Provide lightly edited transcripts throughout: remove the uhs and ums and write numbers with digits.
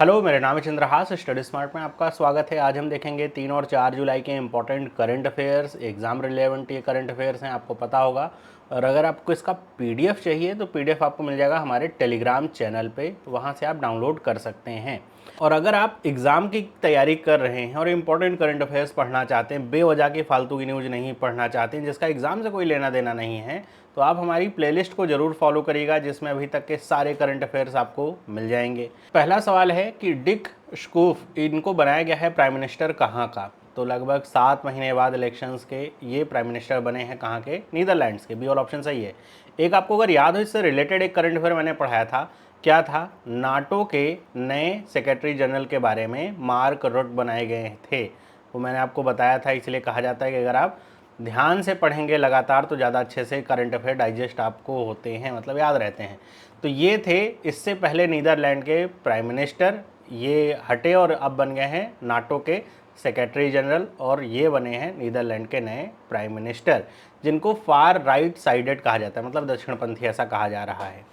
Hello, मेरा नाम है चंद्रहास। स्टडी स्मार्ट में आपका स्वागत है। आज हम देखेंगे 3 और 4 जुलाई के important current affairs, exam relevant ये करंट अफेयर्स हैं, आपको पता होगा। और अगर आपको इसका पीडीएफ चाहिए तो पीडीएफ आपको मिल जाएगा हमारे टेलीग्राम चैनल पे, वहाँ से आप डाउनलोड कर सकते हैं। और अगर आप एग्ज़ाम की तैयारी कर रहे हैं और इम्पोर्टेंट करंट अफेयर्स पढ़ना चाहते हैं, बेवजह की फालतू की न्यूज़ नहीं पढ़ना चाहते हैं, जिसका एग्ज़ाम से कोई लेना देना नहीं है, तो आप हमारी प्लेलिस्ट को ज़रूर फॉलो करिएगा, जिसमें अभी तक के सारे करंट अफेयर्स आपको मिल जाएंगे। पहला सवाल है कि डिक स्कूफ इनको बनाया गया है प्राइम मिनिस्टर कहाँ का? तो लगभग 7 महीने बाद इलेक्शंस के ये प्राइम मिनिस्टर बने हैं कहाँ के? नीदरलैंड्स के। बी वाला ऑप्शन सही है। एक आपको अगर याद हो, इससे रिलेटेड एक करंट अफेयर मैंने पढ़ाया था। क्या था? नाटो के नए सेक्रेटरी जनरल के बारे में मार्क रुट बनाए गए थे। वो मैंने आपको बताया था, इसलिए कहा जाता है कि अगर आप ध्यान से पढ़ेंगे लगातार तो ज़्यादा अच्छे से करंट अफेयर डाइजेस्ट आपको होते हैं, मतलब याद रहते हैं। तो ये थे इससे पहले नीदरलैंड के प्राइम मिनिस्टर, ये हटे और अब बन गए हैं नाटो के सेक्रेटरी जनरल, और ये बने हैं नीदरलैंड के नए प्राइम मिनिस्टर, जिनको फार राइट साइडेड कहा जाता है, मतलब दक्षिणपंथी ऐसा कहा जा रहा है।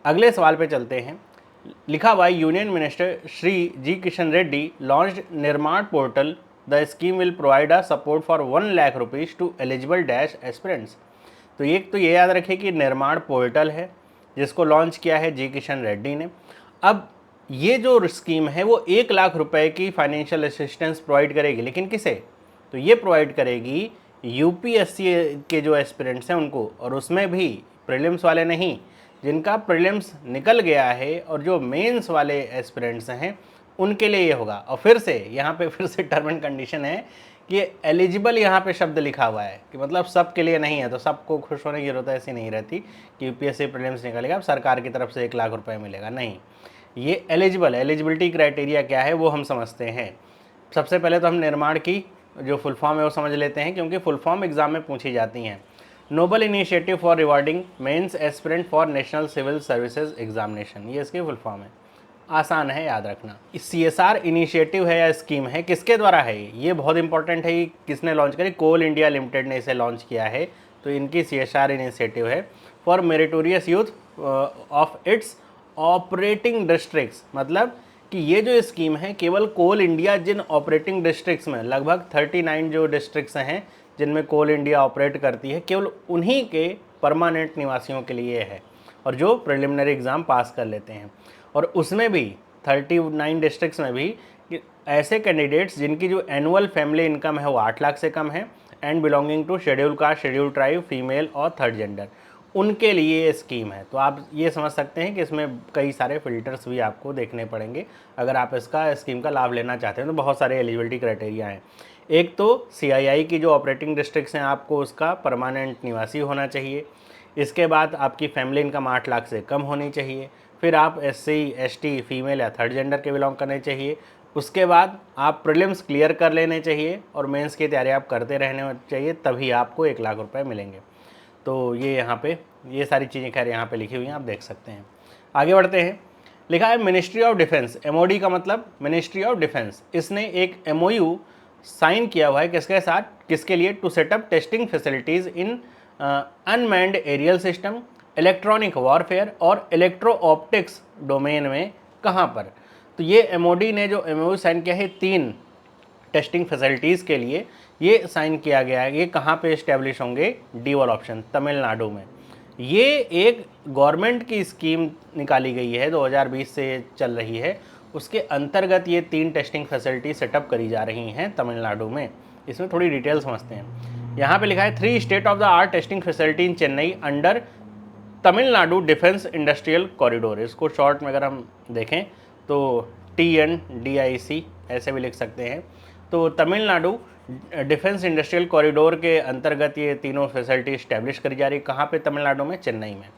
अगले सवाल पे चलते हैं। लिखा हुआ union minister Shri ji Kishan Reddy launched Nirman portal. The scheme will provide a support for 1 lakh rupees to eligible dash aspirants. तो एक तो ये याद रखिए कि निर्माण पोर्टल है जिसको लॉन्च किया है जी किशन रेड्डी ने। अब ये जो स्कीम है वो 1 लाख रुपए की फाइनेंशियल असिस्टेंस प्रोवाइड करेगी, लेकिन किसे? तो ये प्रोवाइड करेगी यूपीएससी के जो एस्पिरेंट्स हैं उनको, और उसमें भी प्रीलिम्स वाले नहीं, जिनका प्रीलिम्स निकल गया है और जो मेंस वाले एस्पिरेंट्स हैं उनके लिए ये होगा। और फिर से यहाँ पे फिर से टर्म एंड कंडीशन है कि एलिजिबल यहाँ पे शब्द लिखा हुआ है कि मतलब सब के लिए नहीं है, तो सबको खुश होने की जरूरत ऐसी नहीं रहती कि यूपीएससी प्रीलिम्स निकलेगा अब सरकार की तरफ से 1 लाख रुपए मिलेगा, नहीं। ये एलिजिबल, एलिजिबिलिटी क्राइटेरिया क्या है वो हम समझते हैं। सबसे पहले तो हम निर्माण की जो फुल फॉर्म है वो समझ लेते हैं, क्योंकि फुल फॉर्म एग्जाम में पूछी जाती हैं। Noble initiative for rewarding mains aspirant for national civil services examination, ये इसकी फुल फॉर्म है। आसान है याद रखना। CSR इनिशिएटिव है या स्कीम है, किसके द्वारा है ये बहुत इंपॉर्टेंट है। किसने लॉन्च करी? कोल इंडिया लिमिटेड ने इसे लॉन्च किया है। तो इनकी CSR इनिशिएटिव है for meritorious youth of its operating districts. मतलब कि ये जो स्कीम है केवल कोल इंडिया जिन ऑपरेटिंग डिस्ट्रिक्ट्स में, लगभग 39 जो डिस्ट्रिक्ट्स हैं जिनमें कोल इंडिया ऑपरेट करती है, केवल उन्हीं के परमानेंट निवासियों के लिए है, और जो प्रिलिमिनरी एग्ज़ाम पास कर लेते हैं। और उसमें भी 39 डिस्ट्रिक्ट्स में भी ऐसे कैंडिडेट्स जिनकी जो एनुअल फैमिली इनकम है वो 8 लाख से कम है, and belonging to schedule caste, schedule tribe, female और थर्ड जेंडर, उनके लिए ये स्कीम है। तो आप ये समझ सकते हैं कि इसमें कई सारे फिल्टर्स भी आपको देखने पड़ेंगे अगर आप इसका स्कीम का लाभ लेना चाहते हैं। तो बहुत सारे एलिजिबिलिटी क्राइटेरिया हैं। एक तो CII की जो ऑपरेटिंग डिस्ट्रिक्ट्स हैं आपको उसका परमानेंट निवासी होना चाहिए। इसके बाद आपकी फैमिली इनकम 8 लाख से कम होनी चाहिए। फिर आप SC ST फीमेल या थर्ड जेंडर के बिलोंग करने चाहिए। उसके बाद आप प्रीलिम्स क्लियर कर लेने चाहिए और मेंस की तैयारी आप करते रहने चाहिए, तभी आपको 1 लाख रुपए मिलेंगे। तो ये यहाँ पे ये सारी चीज़ें खैर यहाँ पे लिखी हुई हैं, आप देख सकते हैं। आगे बढ़ते हैं। लिखा है मिनिस्ट्री ऑफ डिफेंस, MOD का मतलब मिनिस्ट्री ऑफ डिफेंस, इसने एक MOU साइन किया हुआ है किसके साथ, किसके लिए? To setup testing facilities in unmanned aerial system, electronic warfare और इलेक्ट्रो ऑप्टिक्स डोमेन में। कहाँ पर? तो ये MOD ने जो MOU साइन किया है 3 टेस्टिंग फैसिलिटीज़ के लिए ये साइन किया गया है। ये कहाँ पे इस्टेब्लिश होंगे? डी वाला ऑप्शन, तमिलनाडु में। ये एक गवर्नमेंट की स्कीम निकाली गई है, 2020 से चल रही है, उसके अंतर्गत ये 3 टेस्टिंग फैसिलिटी सेटअप करी जा रही हैं तमिलनाडु में। इसमें थोड़ी डिटेल समझते हैं। यहाँ पे लिखा है 3 state of the art testing facility in Chennai under Tamil Nadu defence industrial corridor. इसको शॉर्ट में अगर हम देखें तो TNDIC ऐसे भी लिख सकते हैं। तो तमिलनाडु डिफेंस इंडस्ट्रियल कॉरिडोर के अंतर्गत ये तीनों फैसिलिटी इस्टेब्लिश करी जा रही है। कहाँ पे? तमिलनाडु में, चेन्नई में।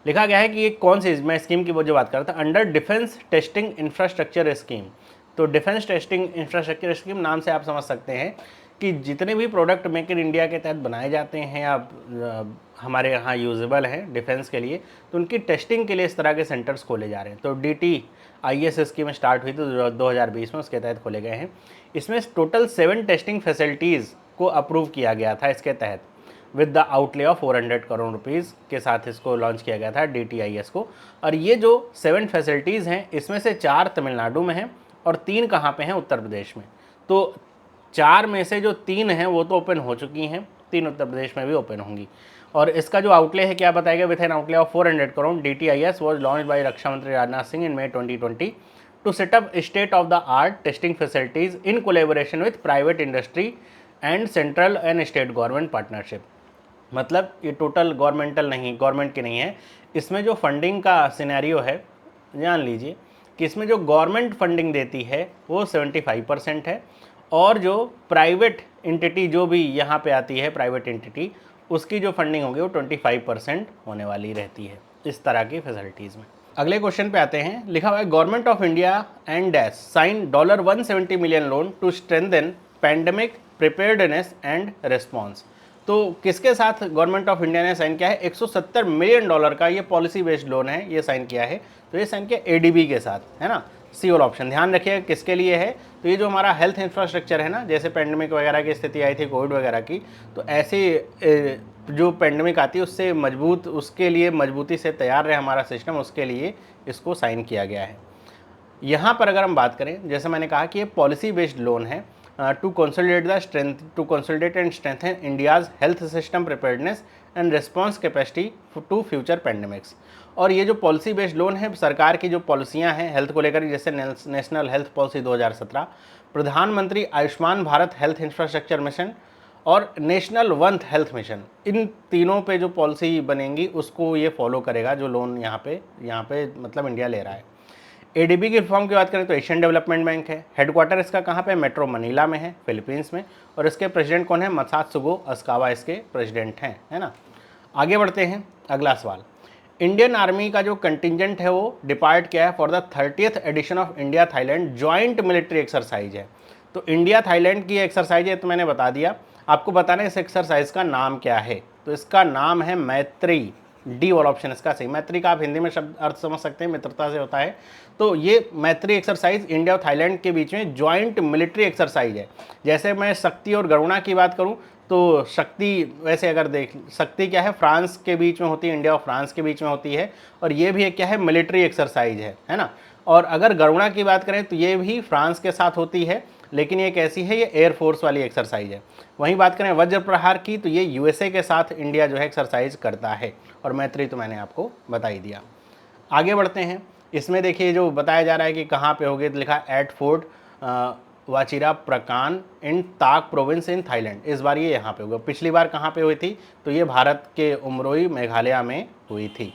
लिखा गया है कि ये कौन सी, मैं स्कीम की वो जो बात कर रहा था, under defence testing infrastructure scheme. तो डिफेंस टेस्टिंग इंफ्रास्ट्रक्चर स्कीम नाम से आप समझ सकते हैं कि जितने भी प्रोडक्ट मेक इन इंडिया के तहत बनाए जाते हैं या हमारे यहाँ यूजेबल हैं डिफेंस के लिए, तो उनकी टेस्टिंग के लिए इस तरह के सेंटर्स खोले जा रहे हैं। तो DTIS स्कीम स्टार्ट हुई तो 2020 में, उसके तहत खोले गए हैं। इसमें टोटल 7 टेस्टिंग फैसिलिटीज़ को अप्रूव किया गया था इसके तहत। With the outlay of 400 crore rupees के साथ इसको लॉन्च किया गया था DTIS को। और ये जो 7 फैसिलिटीज़ हैं इसमें से 4 तमिलनाडु में हैं और 3 कहाँ पे हैं, उत्तर प्रदेश में। तो 4 में से जो 3 हैं वो तो ओपन हो चुकी हैं, 3 उत्तर प्रदेश में भी ओपन होंगी। और इसका जो आउटले है क्या बताया गया, with an outlay of 400 crore DTIS was launch by Raksha Mantri Rajnath Singh in May 2020 to set up state of the art testing facilities in collaboration with private industry and central and state government partnership. मतलब ये total governmental नहीं, government की नहीं है। इसमें जो funding का scenario है, जान लीजिए कि इसमें जो गवर्नमेंट फंडिंग देती है वो 75% है और जो प्राइवेट एंटिटी जो भी यहाँ पे आती है, प्राइवेट एंटिटी, उसकी जो फंडिंग होगी वो 25% होने वाली रहती है इस तरह की फैसिलिटीज़ में। अगले क्वेश्चन पे आते हैं। लिखा हुआ है government of India and dash sign $170 million loan to strengthen pandemic preparedness and response. तो किसके साथ गवर्नमेंट ऑफ इंडिया ने साइन किया है? $170 मिलियन का ये पॉलिसी बेस्ड लोन है, ये साइन किया है। तो ये साइन किया ADB के साथ, है ना। सी वाला ऑप्शन ध्यान रखिएगा किसके लिए है। तो ये जो हमारा हेल्थ इंफ्रास्ट्रक्चर है ना, जैसे पेंडेमिक वगैरह की स्थिति आई थी, कोविड वगैरह की, तो ऐसे जो पेंडेमिक आती है उससे मजबूत, उसके लिए मजबूती से तैयार रहे हमारा सिस्टम, उसके लिए इसको साइन किया गया है। यहाँ पर अगर हम बात करें, जैसे मैंने कहा कि ये पॉलिसी बेस्ड लोन है to consolidate and strengthen India's health system preparedness and response capacity to future pandemics. और ये जो पॉलिसी बेस्ड लोन है, सरकार की जो पॉलिसियाँ हैं हेल्थ को लेकर, जैसे नेशनल हेल्थ पॉलिसी 2017, प्रधानमंत्री Ayushman Bharat health infrastructure mission और नेशनल वन हेल्थ मिशन, इन तीनों पे जो पॉलिसी बनेंगी उसको ये फॉलो करेगा जो लोन यहाँ पे मतलब इंडिया ले रहा है। ADB की फॉर्म की बात करें तो एशियन डेवलपमेंट बैंक है। हेडक्वार्टर इसका कहाँ पे? मेट्रो मनीला में है, फिलीपींस में। और इसके प्रेसिडेंट कौन है? मसात्सुगो अस्कावा इसके प्रेसिडेंट हैं, है ना। आगे बढ़ते हैं, अगला सवाल। इंडियन आर्मी का जो कंटिजेंट है वो डिपार्ट किया है for the 30th edition of India Thailand joint military exercise है। तो इंडिया थाईलैंड की एक्सरसाइज है, तो मैंने बता दिया। आपको बताना है इस एक्सरसाइज का नाम क्या है। तो इसका नाम है मैत्री। डी वाला ऑप्शन इसका सही। मैत्री का आप हिंदी में शब्द अर्थ समझ सकते हैं, मित्रता से होता है। तो ये मैत्री एक्सरसाइज इंडिया और थाईलैंड के बीच में जॉइंट मिलिट्री एक्सरसाइज है। जैसे मैं शक्ति और गरुणा की बात करूं तो शक्ति, वैसे अगर देख, शक्ति क्या है? फ्रांस के बीच में होती है, इंडिया और फ्रांस के बीच में होती है। और ये भी एक क्या है? मिलिट्री एक्सरसाइज है ना। और अगर गरुणा की बात करें तो ये भी फ्रांस के साथ होती है, लेकिन ये कैसी है? ये एयरफोर्स वाली एक्सरसाइज है। वहीं बात करें वज्र प्रहार की तो ये USA के साथ इंडिया जो है एक्सरसाइज करता है। और मैत्री तो मैंने आपको बता ही दिया। आगे बढ़ते हैं। इसमें देखिए जो बताया जा रहा है कि कहाँ पे होगी, तो लिखा एट फोर्ट वाचिरा प्रकान इन ताक प्रोविंस इन थाईलैंड। इस बार ये यहाँ पे होगा। पिछली बार कहाँ पे हुई थी? तो ये भारत के उमरोई मेघालय में हुई थी।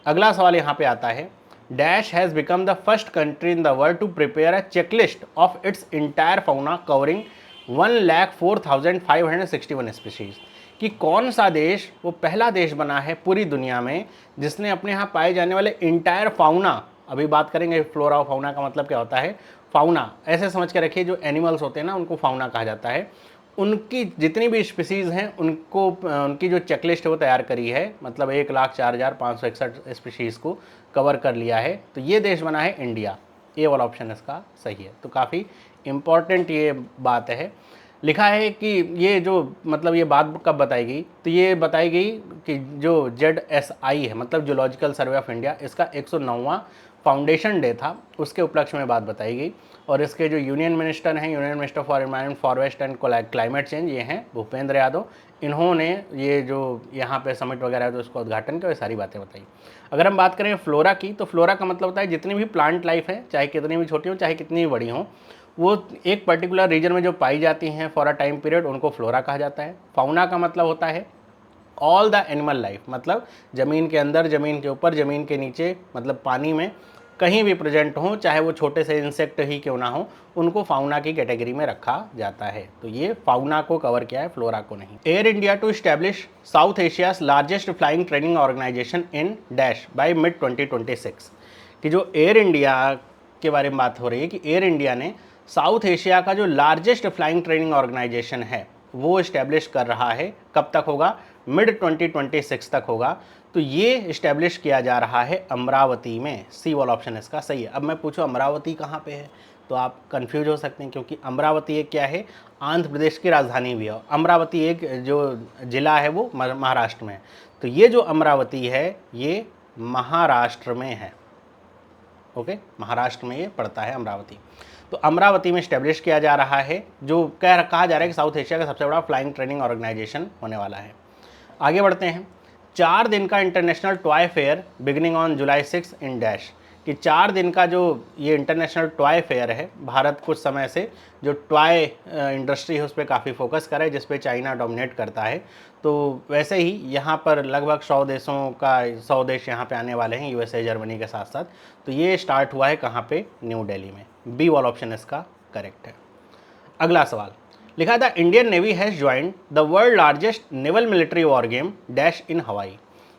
अगला सवाल यहाँ पे आता है। Dash has become the first country in the world to prepare a checklist of its entire fauna covering 1,04,561 species. कि कौन सा देश वो पहला देश बना है पूरी दुनिया में जिसने अपने यहाँ पाए जाने वाले इंटायर फाउना, अभी बात करेंगे फ्लोरा और फाउना का मतलब क्या होता है। फाउना ऐसे समझ के रखिए, जो एनिमल्स होते हैं ना उनको फाउना कहा जाता है। उनकी जितनी भी स्पीसीज़ हैं उनको, उनकी जो चेकलिस्ट है वो तैयार करी है, मतलब 1,04,561 स्पीशीज़ को कवर कर लिया है। तो ये देश बना है इंडिया। ये वाला ऑप्शन इसका सही है। तो काफ़ी इम्पॉर्टेंट ये बात है। लिखा है कि ये जो मतलब ये बात कब बताई गई, तो ये बताई गई कि जो ZSI है, मतलब जूलॉजिकल सर्वे ऑफ इंडिया, इसका 109वां फाउंडेशन डे था, उसके उपलक्ष्य में बात बताई गई। और इसके जो यूनियन मिनिस्टर हैं, union minister for environment, forest and climate change, ये हैं भूपेंद्र यादव। इन्होंने ये जो यहाँ पे समिट वगैरह है तो उसका उद्घाटन किया, ये सारी बातें बताई। अगर हम बात करें फ्लोरा की, तो फ्लोरा का मतलब होता है जितनी भी प्लांट लाइफ है, चाहे कितनी भी छोटी हो चाहे कितनी भी बड़ी हो, वो एक पर्टिकुलर रीजन में जो पाई जाती हैं फॉर अ टाइम पीरियड, उनको फ्लोरा कहा जाता है। फाउना का मतलब होता है ऑल द एनिमल लाइफ, मतलब ज़मीन के अंदर, ज़मीन के ऊपर, ज़मीन के नीचे, मतलब पानी में कहीं भी प्रेजेंट हो, चाहे वो छोटे से इंसेक्ट ही क्यों ना हो, उनको फाउना की कैटेगरी में रखा जाता है। तो ये फाउना को कवर किया है, फ्लोरा को नहीं। Air India to establish South Asia's largest flying training organisation in dash by mid 2026। कि जो एयर इंडिया के बारे में बात हो रही है कि एयर इंडिया ने साउथ एशिया का जो लार्जेस्ट फ्लाइंग ट्रेनिंग ऑर्गेनाइजेशन है वो इस्टेब्लिश कर रहा है। कब तक होगा? मिड 2026 तक होगा। तो ये इस्टेब्लिश किया जा रहा है अमरावती में। सी वाला ऑप्शन इसका सही है। अब मैं पूछूं अमरावती कहाँ पे है, तो आप कंफ्यूज हो सकते हैं, क्योंकि अमरावती एक क्या है, आंध्र प्रदेश की राजधानी भी है। अमरावती एक जो ज़िला है वो महाराष्ट्र में है। तो ये जो अमरावती है ये महाराष्ट्र में है। ओके, महाराष्ट्र में ये पड़ता है अमरावती। तो अमरावती में स्टैब्लिश किया जा रहा है, जो कहा जा रहा है कि साउथ एशिया का सबसे बड़ा फ्लाइंग ट्रेनिंग ऑर्गेनाइजेशन होने वाला है। आगे बढ़ते हैं। 4 दिन का international toy fair beginning on July 6 in dash, कि 4 दिन का जो ये इंटरनेशनल टॉय फेयर है, भारत कुछ समय से जो टॉय इंडस्ट्री है उस पर काफ़ी फोकस करे, जिस पे चाइना डोमिनेट करता है। तो वैसे ही यहाँ पर लगभग 100 देशों का 100 देश यहाँ पे आने वाले हैं, यूएसए जर्मनी के साथ साथ। तो ये स्टार्ट हुआ है कहाँ पे, न्यू दिल्ली में। बी वाला ऑप्शन इसका करेक्ट है। अगला सवाल लिखा था, Indian navy has joined the world largest naval military war game dash in हवाई,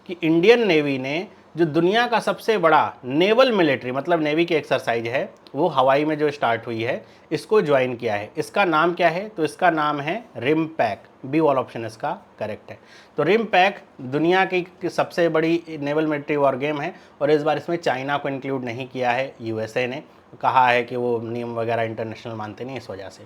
कि इंडियन नेवी ने जो दुनिया का सबसे बड़ा नेवल मिलिट्री मतलब नेवी की एक्सरसाइज है वो हवाई में जो स्टार्ट हुई है इसको ज्वाइन किया है। इसका नाम क्या है, तो इसका नाम है रिमपैक। बी वाला ऑप्शन इसका करेक्ट है। तो रिमपैक दुनिया की सबसे बड़ी नेवल मिलिट्री वॉर गेम है, और इस बार इसमें चाइना को इंक्लूड नहीं किया है। यूएसए ने कहा है कि वो नियम वगैरह इंटरनेशनल मानते नहीं, इस वजह से।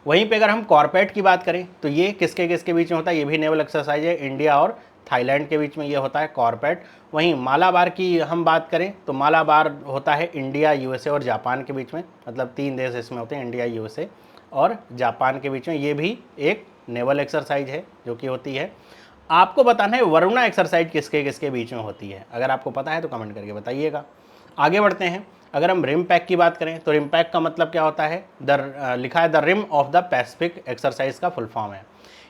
वहीं पे अगर हम कॉर्पेट की बात करें तो ये किसके किसके बीच में होता है, ये भी नेवल एक्सरसाइज है, इंडिया और थाईलैंड के बीच में ये होता है कॉर्पेट। वहीं मालाबार की हम बात करें तो मालाबार होता है इंडिया, यूएसए और जापान के बीच में, मतलब 3 देश इसमें होते हैं, इंडिया, यूएसए और जापान के बीच में। ये भी एक नेवल एक्सरसाइज है जो कि होती है। आपको बताना है वरुणा एक्सरसाइज किसके किसके बीच में होती है, अगर आपको पता है तो कमेंट करके बताइएगा। आगे बढ़ते हैं। अगर हम रिम पैक की बात करें तो रिम पैक का मतलब क्या होता है, लिखा है the rim of the Pacific exercise का फुल फॉर्म है।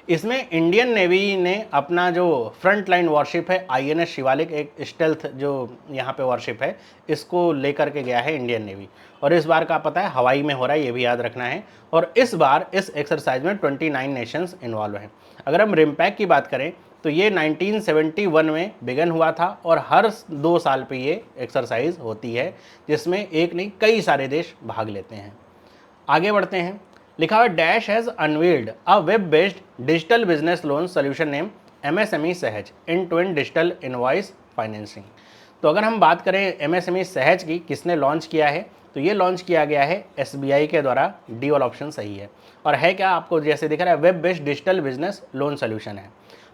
इसमें इंडियन नेवी ने अपना जो फ्रंट लाइन वॉरशिप है आईएनएस शिवालिक, एक स्टेल्थ जो यहाँ पे वॉरशिप है, इसको लेकर के गया है इंडियन नेवी। और इस बार का पता है हवाई में हो रहा है, ये भी याद रखना है। और इस बार इस एक्सरसाइज में 29 नेशंस इन्वॉल्व हैं। अगर हम रिमपैक की बात करें तो ये 1971 में बिगन हुआ था, और हर 2 साल पे ये एक्सरसाइज होती है, जिसमें एक नहीं कई सारे देश भाग लेते हैं। आगे बढ़ते हैं। लिखा हुआ dash has unveiled a web based digital business loan solution name MSME Sahaj in to end digital invoice financing. तो अगर हम बात करें एमएसएमई सहज की, किसने लॉन्च किया है, तो ये लॉन्च किया गया है एसबीआई के द्वारा। डी वाला ऑप्शन सही है। और है क्या, आपको जैसे दिख रहा है, web based digital business loan solution है।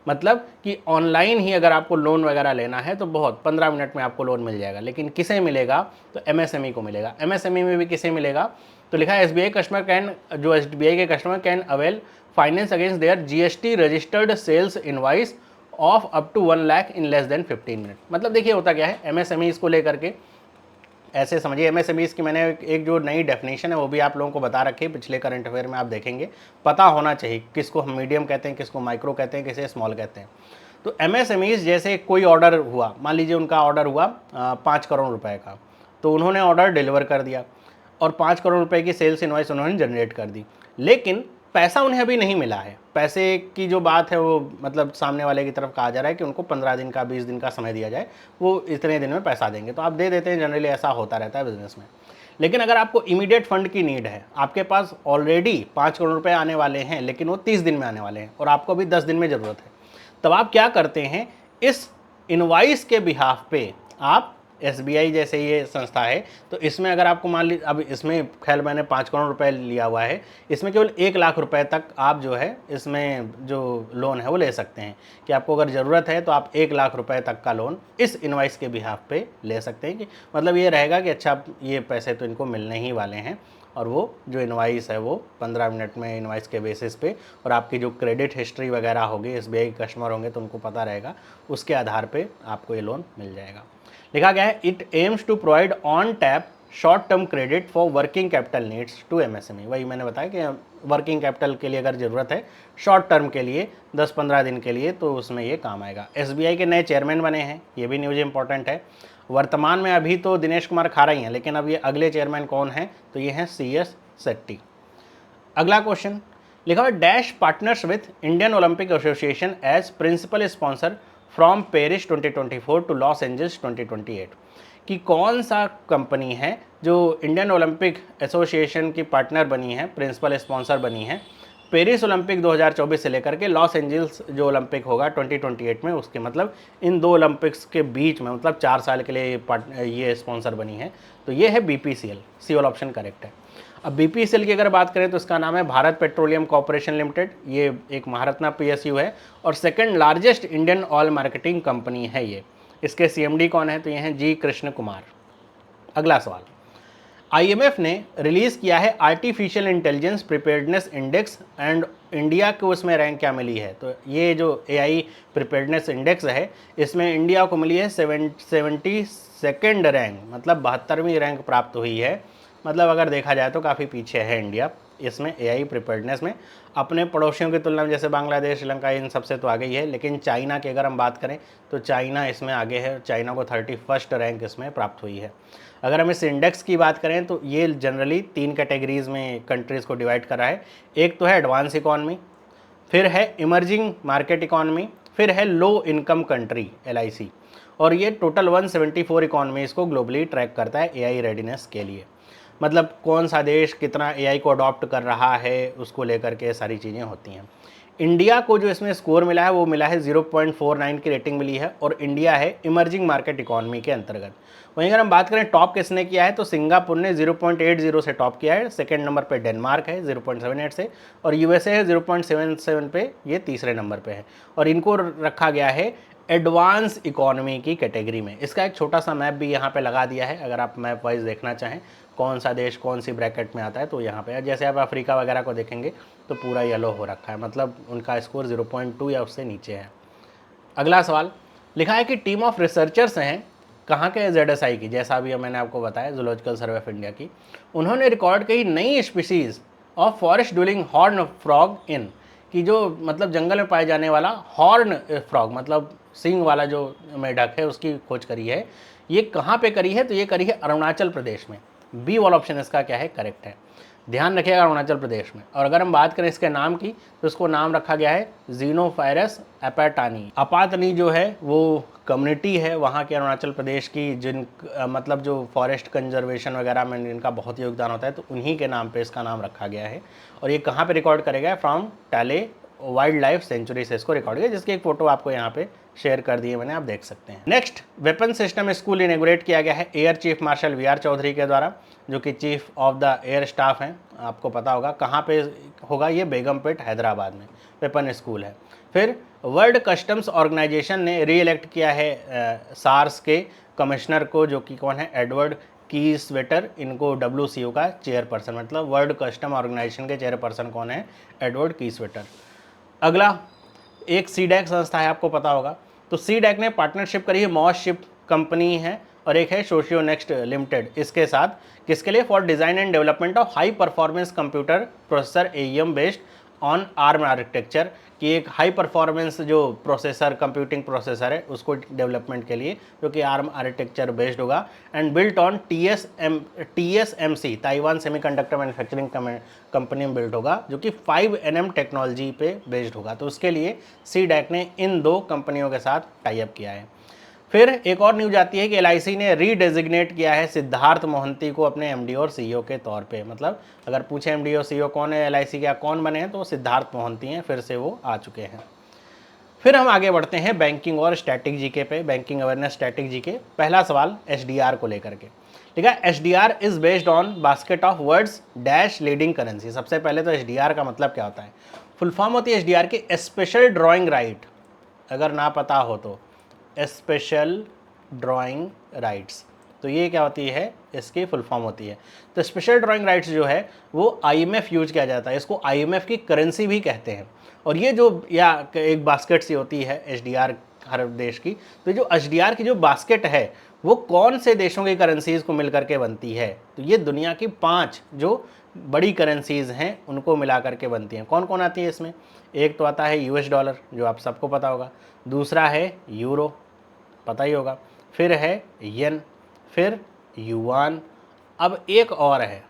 मतलब कि ऑनलाइन ही अगर आपको लोन वगैरह लेना है तो बहुत 15 मिनट में आपको लोन मिल जाएगा। लेकिन किसे मिलेगा, तो एमएसएमई को मिलेगा। एमएसएमई में भी किसे मिलेगा, तो लिखा है एसबीआई कस्टमर कैन, जो एसबीआई के customer can avail finance against their GST registered sales invoice of up to 1 lakh in less than 15 minute. मतलब देखिए होता क्या है, एमएसएमई इसको लेकर के ऐसे समझिए, एमएसएमईज की मैंने एक जो नई डेफिनेशन है वो भी आप लोगों को बता रखी है, पिछले करंट अफेयर में आप देखेंगे। पता होना चाहिए किसको हम मीडियम कहते हैं, किसको माइक्रो कहते हैं, किसे स्मॉल कहते हैं। तो एमएसएमईज जैसे कोई ऑर्डर हुआ, मान लीजिए उनका ऑर्डर हुआ 5 करोड़ रुपए का, तो उन्होंने ऑर्डर डिलीवर कर दिया और 5 करोड़ रुपए की सेल्स इनवॉइस उन्होंने जनरेट कर दी, लेकिन पैसा उन्हें अभी नहीं मिला है। पैसे की जो बात है वो मतलब सामने वाले की तरफ कहा जा रहा है कि उनको 15 दिन का 20 दिन का समय दिया जाए, वो इतने दिन में पैसा देंगे, तो आप दे देते हैं। जनरली ऐसा होता रहता है बिजनेस में। लेकिन अगर आपको इमीडिएट फंड की नीड है, आपके पास ऑलरेडी 5 करोड़ रुपए आने वाले हैं, लेकिन वो 30 दिन में आने वाले हैं और आपको अभी 10 दिन में ज़रूरत है, तब आप क्या करते हैं, इस इनवाइस के बिहाफ पे आप एसबीआई जैसे ये संस्था है, तो इसमें अगर आपको मान लीजिए, अब इसमें खैर मैंने 5 करोड़ रुपए लिया हुआ है, इसमें केवल 1 लाख रुपए तक आप जो है इसमें जो लोन है वो ले सकते हैं, कि आपको अगर ज़रूरत है तो आप 1 लाख रुपए तक का लोन इस इनवाइस के बिहाफ पे ले सकते हैं। कि मतलब ये रहेगा कि अच्छा ये पैसे तो इनको मिलने ही वाले हैं, और वो जो इनवाइस है वो 15 मिनट में इनवाइस के बेसिस पे, और आपकी जो क्रेडिट हिस्ट्री वगैरह होगी, एसबीआई के कस्टमर होंगे तो उनको पता रहेगा, उसके आधार पे आपको ये लोन मिल जाएगा। लिखा गया है it aims to provide on tap short term credit for working capital needs to MSME. वही मैंने बताया कि वर्किंग कैपिटल के लिए अगर ज़रूरत है शॉर्ट टर्म के लिए 10-15 दिन के लिए, तो उसमें ये काम आएगा। एसबीआई के नए चेयरमैन बने हैं, ये भी न्यूज़ इंपॉर्टेंट है। वर्तमान में अभी तो दिनेश कुमार खारा ही हैं, लेकिन अब ये अगले चेयरमैन कौन हैं, तो ये हैं CS सेट्टी। अगला क्वेश्चन लिखा हुआ dash partners with Indian Olympic Association as principal sponsor from Paris 2024 to Los Angeles 2028, कि कौन सा कंपनी है जो इंडियन ओलंपिक एसोसिएशन की पार्टनर बनी है, प्रिंसिपल स्पॉन्सर बनी है पेरिस ओलंपिक 2024 से लेकर के लॉस एंजल्स जो ओलंपिक होगा 2028 में, उसके मतलब इन दो ओलंपिक्स के बीच में मतलब 4 साल के लिए ये स्पॉन्सर बनी है। तो ये है BPCL, सी वाला ऑप्शन करेक्ट है। अब BPCL की अगर बात करें तो इसका नाम है भारत पेट्रोलियम कॉर्पोरेशन लिमिटेड। ये एक महारत्ना PSU है और second largest Indian oil marketing company है ये। इसके CMD कौन है? तो ये हैं जी कृष्ण कुमार। अगला सवाल, IMF ने रिलीज़ किया है artificial intelligence preparedness index and India को उसमें रैंक क्या मिली है? तो ये जो AI प्रिपेयर्डनेस इंडेक्स है, इसमें इंडिया को मिली है 72nd रैंक, मतलब 72वीं रैंक प्राप्त हुई है। मतलब अगर देखा जाए तो काफ़ी पीछे है इंडिया इसमें AI प्रिपेयर्डनेस में, अपने पड़ोसियों की तुलना में जैसे बांग्लादेश, श्रीलंका, इन सबसे तो आगे ही है। लेकिन चाइना की अगर हम बात करें तो चाइना इसमें आगे है, चाइना को 31st रैंक इसमें प्राप्त हुई है। अगर हम इस इंडेक्स की बात करें तो ये जनरली 3 कैटेगरीज़ में कंट्रीज़ को डिवाइड करा है। एक तो है एडवांस इकॉनमी, फिर है इमर्जिंग मार्केट इकॉनमी, फिर है लो इनकम कंट्री LIC, और ये टोटल 174 इकॉनमीज़ को ग्लोबली ट्रैक करता है AI रेडीनेस के लिए। मतलब कौन सा देश कितना AI को अडॉप्ट कर रहा है उसको लेकर के सारी चीज़ें होती हैं। इंडिया को जो इसमें स्कोर मिला है वो मिला है 0.49 की रेटिंग मिली है, और इंडिया है इमर्जिंग मार्केट इकॉनमी के अंतर्गत। वहीं अगर हम बात करें टॉप किसने किया है तो सिंगापुर ने 0.80 से टॉप किया है, सेकंड नंबर पे डेनमार्क है 0.78 से, और USA है 0.77 पे, ये तीसरे नंबर पे है। और इनको रखा गया है एडवांस इकॉनमी की कैटेगरी में। इसका एक छोटा सा मैप भी यहाँ पे लगा दिया है, अगर आप मैप वाइज देखना चाहें कौन सा देश कौन सी ब्रैकेट में आता है तो यहाँ पे जैसे आप अफ्रीका वगैरह को देखेंगे तो पूरा येलो हो रखा है, मतलब उनका स्कोर 0.2 या उससे नीचे है। अगला सवाल लिखा है कि टीम ऑफ रिसर्चर्स हैं कहाँ के ZSI की, जैसा अभी मैंने आपको बताया जूलॉजिकल सर्वे ऑफ इंडिया की, उन्होंने रिकॉर्ड की नई species of forest dwelling horn frog in, कि जो मतलब जंगल में पाए जाने वाला हॉर्न फ्रॉग मतलब सींग वाला जो मेढक है उसकी खोज करी है। ये कहाँ पे करी है? तो ये करी है अरुणाचल प्रदेश में। B वाला ऑप्शन इसका क्या है? करेक्ट है। ध्यान रखिएगा अरुणाचल प्रदेश में। और अगर हम बात करें इसके नाम की तो इसको नाम रखा गया है जीनोफायरस अपाटानी। अपातनी जो है वो कम्युनिटी है वहाँ के अरुणाचल प्रदेश की, जिन मतलब जो फॉरेस्ट कंजर्वेशन वगैरह में इनका बहुत योगदान होता है, तो उन्हीं के नाम पे इसका नाम रखा गया है। और ये कहाँ पे रिकॉर्ड करेगा? फ्रॉम टैले वाइल्ड लाइफ सेंचुरी से इसको रिकॉर्ड किया, जिसकी एक फोटो आपको यहाँ पे शेयर कर दी है मैंने, आप देख सकते हैं। Next, weapon system school inaugurate किया गया है air chief marshal VR Chaudhary के द्वारा, जो कि chief of the air staff हैं। आपको पता होगा कहाँ पे होगा, ये बेगमपेट हैदराबाद में वेपन स्कूल है। फिर वर्ल्ड कस्टम्स ऑर्गेनाइजेशन ने री इलेक्ट किया है SARS के कमिश्नर को, जो कि कौन है? एडवर्ड कीस्वेटर। इनको WCO का चेयरपर्सन, मतलब वर्ल्ड कस्टम ऑर्गेनाइजेशन के चेयरपर्सन कौन है? एडवर्ड कीस्वेटर। अगला एक CDAC संस्था है, आपको पता होगा। तो CDAC ने पार्टनरशिप करी है मॉस शिप कंपनी है, और एक है सोशियो नेक्स्ट लिमिटेड इसके साथ, किसके लिए? For design and development of high performance computer processor AEM based on ARM architecture, कि एक हाई परफॉर्मेंस जो प्रोसेसर कंप्यूटिंग प्रोसेसर है उसको डेवलपमेंट के लिए, जो कि ARM आर्किटेक्चर बेस्ड होगा, and built on TSMC Taiwan semiconductor manufacturing company में बिल्ड होगा, जो कि 5nm टेक्नोलॉजी पे बेस्ड होगा। तो उसके लिए CDAC ने इन दो कंपनियों के साथ टाई अप किया है। फिर एक और न्यूज आती है कि LIC ने रीडेजिग्नेट किया है सिद्धार्थ मोहंती को अपने MD और CEO के तौर पे। मतलब अगर पूछे MD और CEO कौन है LIC के, कौन बने हैं, तो सिद्धार्थ मोहंती हैं, फिर से वो आ चुके हैं। फिर हम आगे बढ़ते हैं बैंकिंग और स्टैटिक जीके पे, बैंकिंग अवेयरनेस स्टैटिक जीके। पहला सवाल SDR को लेकर के, ठीक है। SDR is based on basket of words dash leading currency. सबसे पहले तो SDR का मतलब क्या होता है? फुल फॉर्म होती है SDR की स्पेशल ड्राइंग राइट, अगर ना पता हो तो स्पेशल ड्राइंग राइट्स। तो ये क्या होती है? इसकी फुल फॉर्म होती है। तो स्पेशल ड्राइंग राइट्स जो है वो IMF यूज किया जाता है, इसको IMF की करेंसी भी कहते हैं। और ये जो या एक बास्केट सी होती है SDR हर देश की, तो जो SDR की जो बास्केट है वो कौन से देशों की करेंसीज को मिल करके बनती है? तो ये दुनिया की 5 जो बड़ी करेंसीज हैं उनको मिला करके बनती हैं। कौन कौन आती है इसमें? एक तो आता है US डॉलर, जो आप सबको पता होगा। दूसरा है यूरो, पता ही होगा। फिर है येन, फिर युआन। अब एक और है,